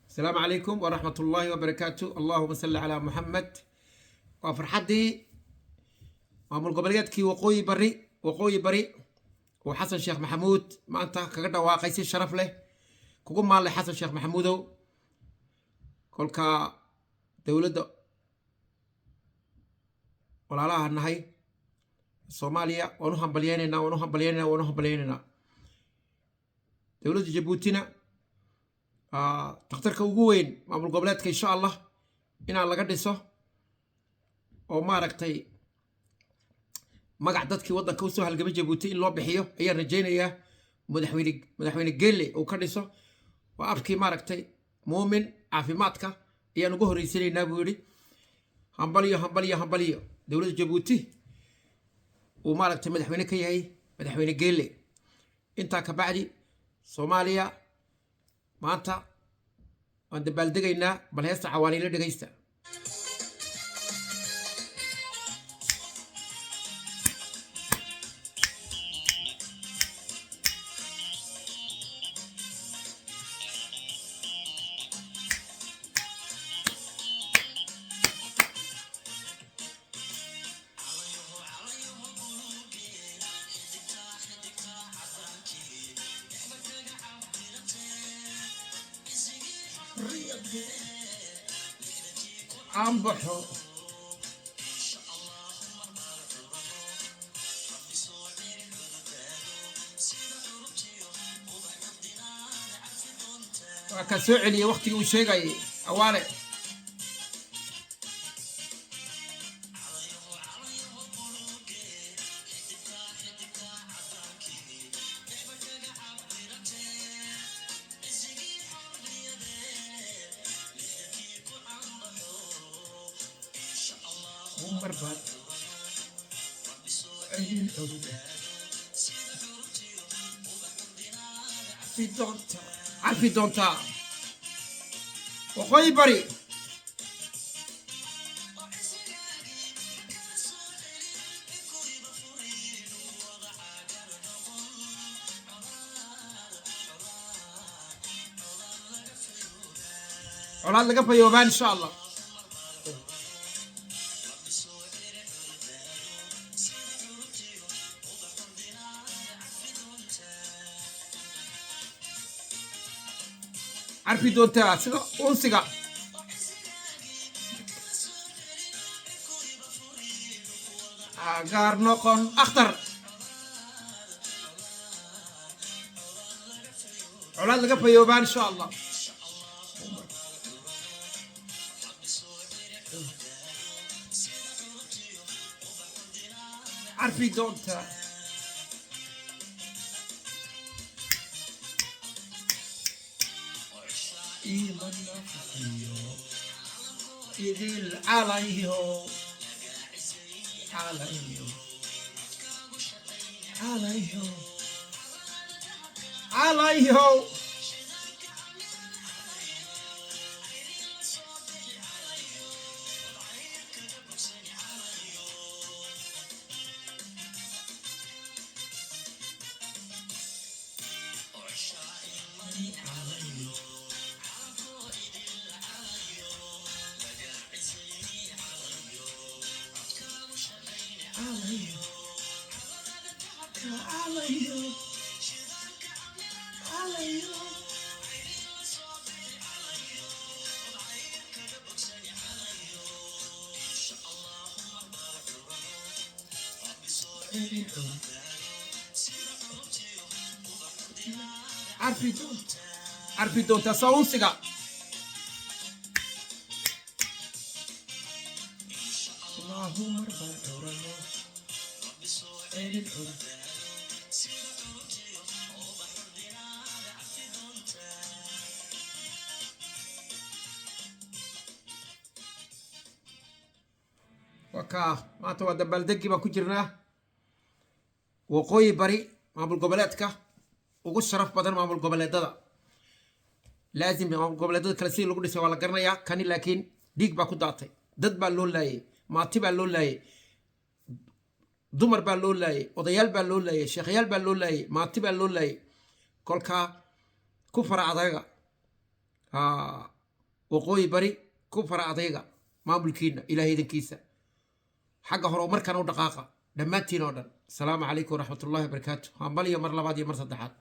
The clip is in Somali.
السلام عليكم ورحمة الله وبركاته. اللهم صل على محمد. وفرحتي maamul goboleedkii waqooyi bari oo xasan sheekh maxamuud maanta kaga dhawaaqay si sharaf leh kugu maalay xasan sheekh maxamuudow kolka dawladda walaalaha nahay Soomaaliya waanu hambalyeynaa dawladda Jabuutina takhtarka ugu weyn maamul goboleedka insha Allah inaan laga dhiso oo maaragtay magac dadkii waddanka u soo halgamay Jabuuti in loo bixiyo ayaan rajaynayaa madaxweyne Geelle uu ka dhiso waa afkii maaragtay muumin caafimaadka ayaan ugu horeysiinaynaa buu yidhi hambaliyo dawladda Jabuuti uu maaragtay madaxweyne ka yahay madaxweyne Geelle intaa ka bacdi Soomaaliya maanta waan dabaaldegaynaa bal heesta cawaaniile dhegaysta ambaxo waa ka soo celiyay waqtigii uu sheegayay awaale مربط عين العودة عارفي دونتا وخوي بري أولاد لقى في يومان إن شاء الله عارفي دونتا سيدا أونسيغا أغار نوكون أخطر أولاد لقى في يومان إن شاء الله عارفي دونتا يدل عليه عارفي دونتا ساونسيغا اللهم ربنا وكا ما تو دبلدقي با كجرنا وقوي بري maamul goboleedka ugu sharaf badan maamul goboleedada laazim maamul goboleedada kala si lagu dhisay waa la garanayaa kani laakiin dhiig baa ku daatay dad baa loo laayay maati baa loo laayay dumar baa loo laayay odayaal baa loo laayay sheekhayaal baa loo laayay maati baa loo laayay kolka ku fara adaga waqooyi bari ku fara adayga maamulkiina ilaahay idinkiisa xagga horumarkana u dhaqaaqa dhammaantiin oo dhan asalaamu calaykum waraxmatullaahi wabarakaatu hambaliyo mar labaad iyo mar saddexaad